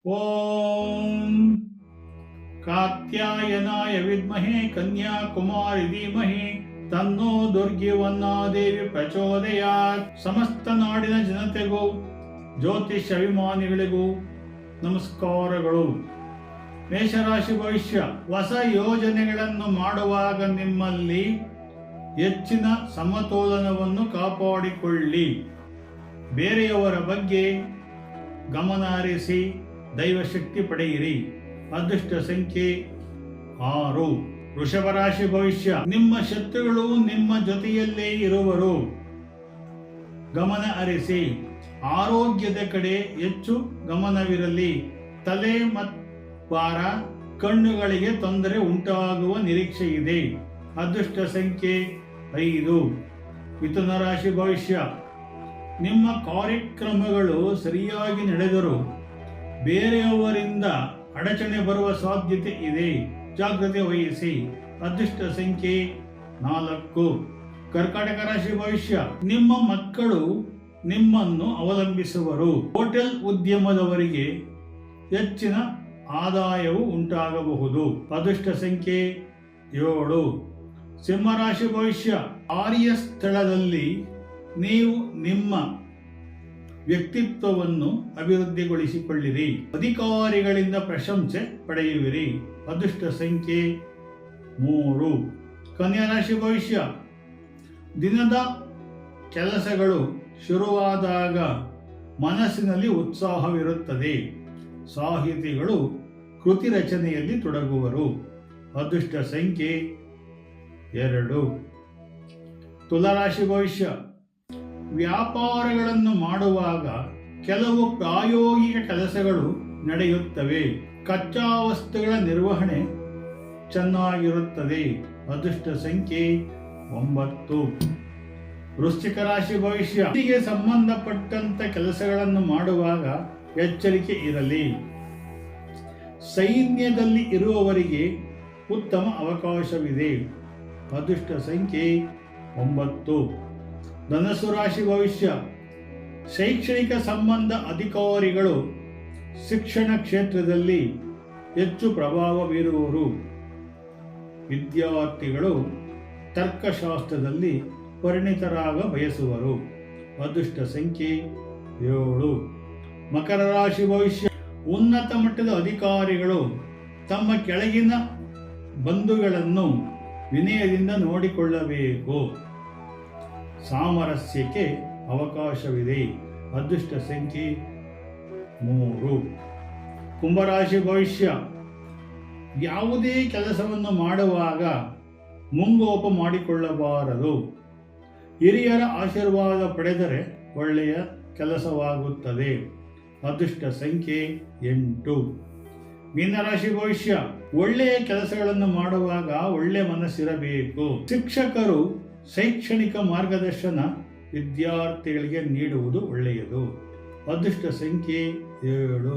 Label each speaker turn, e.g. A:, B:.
A: ಓಂ ಕಾತ್ಯಾಯನಾಯ ವಿದ್ಮಹೆ ಕನ್ಯಾಕುಮಾರಿ ಧೀಮಹಿ ತನ್ನೋ ದುರ್ಗಿವನ್ನಾದೇವಿ ಪ್ರಚೋದಯಾತ್. ಸಮಸ್ತ ನಾಡಿನ ಜನತೆಗೂ ಜ್ಯೋತಿಷ್ ಅಭಿಮಾನಿಗಳಿಗೂ ನಮಸ್ಕಾರಗಳು. ಮೇಷರಾಶಿ ಭವಿಷ್ಯ. ಹೊಸ ಯೋಜನೆಗಳನ್ನು ಮಾಡುವಾಗ ನಿಮ್ಮಲ್ಲಿ ಹೆಚ್ಚಿನ ಸಮತೋಲನವನ್ನು ಕಾಪಾಡಿಕೊಳ್ಳಿ. ಬೇರೆಯವರ ಬಗ್ಗೆ ಗಮನ ಹರಿಸಿ ದೈವಶಕ್ತಿ ಪಡೆಯಿರಿ. ಅದೃಷ್ಟ ಸಂಖ್ಯೆ 6. ವೃಷಭ ರಾಶಿ ಭವಿಷ್ಯ. ನಿಮ್ಮ ಶತ್ರುಗಳು ನಿಮ್ಮ ಜೊತೆಯಲ್ಲೇ ಇರುವರು. ಗಮನ ಹರಿಸಿ. ಆರೋಗ್ಯದ ಕಡೆ ಹೆಚ್ಚು ಗಮನವಿರಲಿ. ತಲೆ ಮತ್ತು ಭಾರ, ಕಣ್ಣುಗಳಿಗೆ ತೊಂದರೆ ಉಂಟಾಗುವ ನಿರೀಕ್ಷೆ ಇದೆ. ಅದೃಷ್ಟ ಸಂಖ್ಯೆ 5. ಮಿಥುನ ರಾಶಿ ಭವಿಷ್ಯ. ನಿಮ್ಮ ಕಾರ್ಯಕ್ರಮಗಳು ಸರಿಯಾಗಿ ನಡೆದರೂ ಬೇರೆಯವರಿಂದ ಅಡಚಣೆ ಬರುವ ಸಾಧ್ಯತೆ ಇದೆ. ಜಾಗ್ರತೆ ವಹಿಸಿ. ಅದೃಷ್ಟ ಸಂಖ್ಯೆ 4. ಕರ್ಕಾಟಕ ರಾಶಿ ಭವಿಷ್ಯ. ನಿಮ್ಮ ಮಕ್ಕಳು ನಿಮ್ಮನ್ನು ಅವಲಂಬಿಸುವರು. ಹೋಟೆಲ್ ಉದ್ಯಮದವರಿಗೆ ಹೆಚ್ಚಿನ ಆದಾಯವು ಉಂಟಾಗಬಹುದು. ಅದೃಷ್ಟ ಸಂಖ್ಯೆ 7. ಸಿಂಹರಾಶಿ ಭವಿಷ್ಯ. ಕಾರ್ಯಸ್ಥಳದಲ್ಲಿ ನೀವು ನಿಮ್ಮ ವ್ಯಕ್ತಿತ್ವವನ್ನು ಅಭಿವೃದ್ಧಿಗೊಳಿಸಿಕೊಳ್ಳಿರಿ. ಅಧಿಕಾರಿಗಳಿಂದ ಪ್ರಶಂಸೆ ಪಡೆಯುವಿರಿ. ಅದೃಷ್ಟ ಸಂಖ್ಯೆ 3. ಕನ್ಯಾ ರಾಶಿ ಭವಿಷ್ಯ. ದಿನದ ಕೆಲಸಗಳು ಶುರುವಾದಾಗ ಮನಸ್ಸಿನಲ್ಲಿ ಉತ್ಸಾಹವಿರುತ್ತದೆ. ಸಾಹಿತಿಗಳು ಕೃತಿ ರಚನೆಯಲ್ಲಿ ತೊಡಗುವರು. ಅದೃಷ್ಟ ಸಂಖ್ಯೆ 2. ತುಲಾರಾಶಿ ಭವಿಷ್ಯ. ವ್ಯಾಪಾರಗಳನ್ನು ಮಾಡುವಾಗ ಕೆಲವು ಪ್ರಾಯೋಗಿಕ ಕೆಲಸಗಳು ನಡೆಯುತ್ತವೆ. ಕಚ್ಚಾ ವಸ್ತುಗಳ ನಿರ್ವಹಣೆ ಚೆನ್ನಾಗಿರುತ್ತದೆ. ಅದೃಷ್ಟ ಸಂಖ್ಯೆ 9. ವೃಶ್ಚಿಕ ರಾಶಿ ಭವಿಷ್ಯ. ವೃತ್ತಿಗೆ ಸಂಬಂಧಪಟ್ಟಂತ ಕೆಲಸಗಳನ್ನು ಮಾಡುವಾಗ ಎಚ್ಚರಿಕೆ ಇರಲಿ. ಸೈನ್ಯದಲ್ಲಿ ಇರುವವರಿಗೆ ಉತ್ತಮ ಅವಕಾಶವಿದೆ. ಅದೃಷ್ಟ ಸಂಖ್ಯೆ 9. ಧನಸ್ಸು ರಾಶಿ ಭವಿಷ್ಯ. ಶೈಕ್ಷಣಿಕ ಸಂಬಂಧ ಅಧಿಕಾರಿಗಳು ಶಿಕ್ಷಣ ಕ್ಷೇತ್ರದಲ್ಲಿ ಹೆಚ್ಚು ಪ್ರಭಾವ ಬೀರುವರು. ವಿದ್ಯಾರ್ಥಿಗಳು ತರ್ಕಶಾಸ್ತ್ರದಲ್ಲಿ ಪರಿಣಿತರಾಗ ಬಯಸುವರು. ಅದೃಷ್ಟ ಸಂಖ್ಯೆ 7. ಮಕರ ರಾಶಿ ಭವಿಷ್ಯ. ಉನ್ನತ ಮಟ್ಟದ ಅಧಿಕಾರಿಗಳು ತಮ್ಮ ಕೆಳಗಿನ ಬಂಧುಗಳನ್ನು ವಿನಯದಿಂದ ನೋಡಿಕೊಳ್ಳಬೇಕು. ಸಾಮರಸ್ಯಕ್ಕೆ ಅವಕಾಶವಿದೆ. ಅದೃಷ್ಟ ಸಂಖ್ಯೆ 3. ಕುಂಭರಾಶಿ ಭವಿಷ್ಯ. ಯಾವುದೇ ಕೆಲಸವನ್ನು ಮಾಡುವಾಗ ಮುಂಗೋಪ ಮಾಡಿಕೊಳ್ಳಬಾರದು. ಹಿರಿಯರ ಆಶೀರ್ವಾದ ಪಡೆದರೆ ಒಳ್ಳೆಯ ಕೆಲಸವಾಗುತ್ತದೆ. ಅದೃಷ್ಟ ಸಂಖ್ಯೆ 8. ಮೀನರಾಶಿ ಭವಿಷ್ಯ. ಒಳ್ಳೆಯ ಕೆಲಸಗಳನ್ನು ಮಾಡುವಾಗ ಒಳ್ಳೆಯ ಮನಸ್ಸಿರಬೇಕು. ಶಿಕ್ಷಕರು ಶೈಕ್ಷಣಿಕ ಮಾರ್ಗದರ್ಶನ ವಿದ್ಯಾರ್ಥಿಗಳಿಗೆ ನೀಡುವುದು ಒಳ್ಳೆಯದು. ಅದೃಷ್ಟ ಸಂಖ್ಯೆ 7.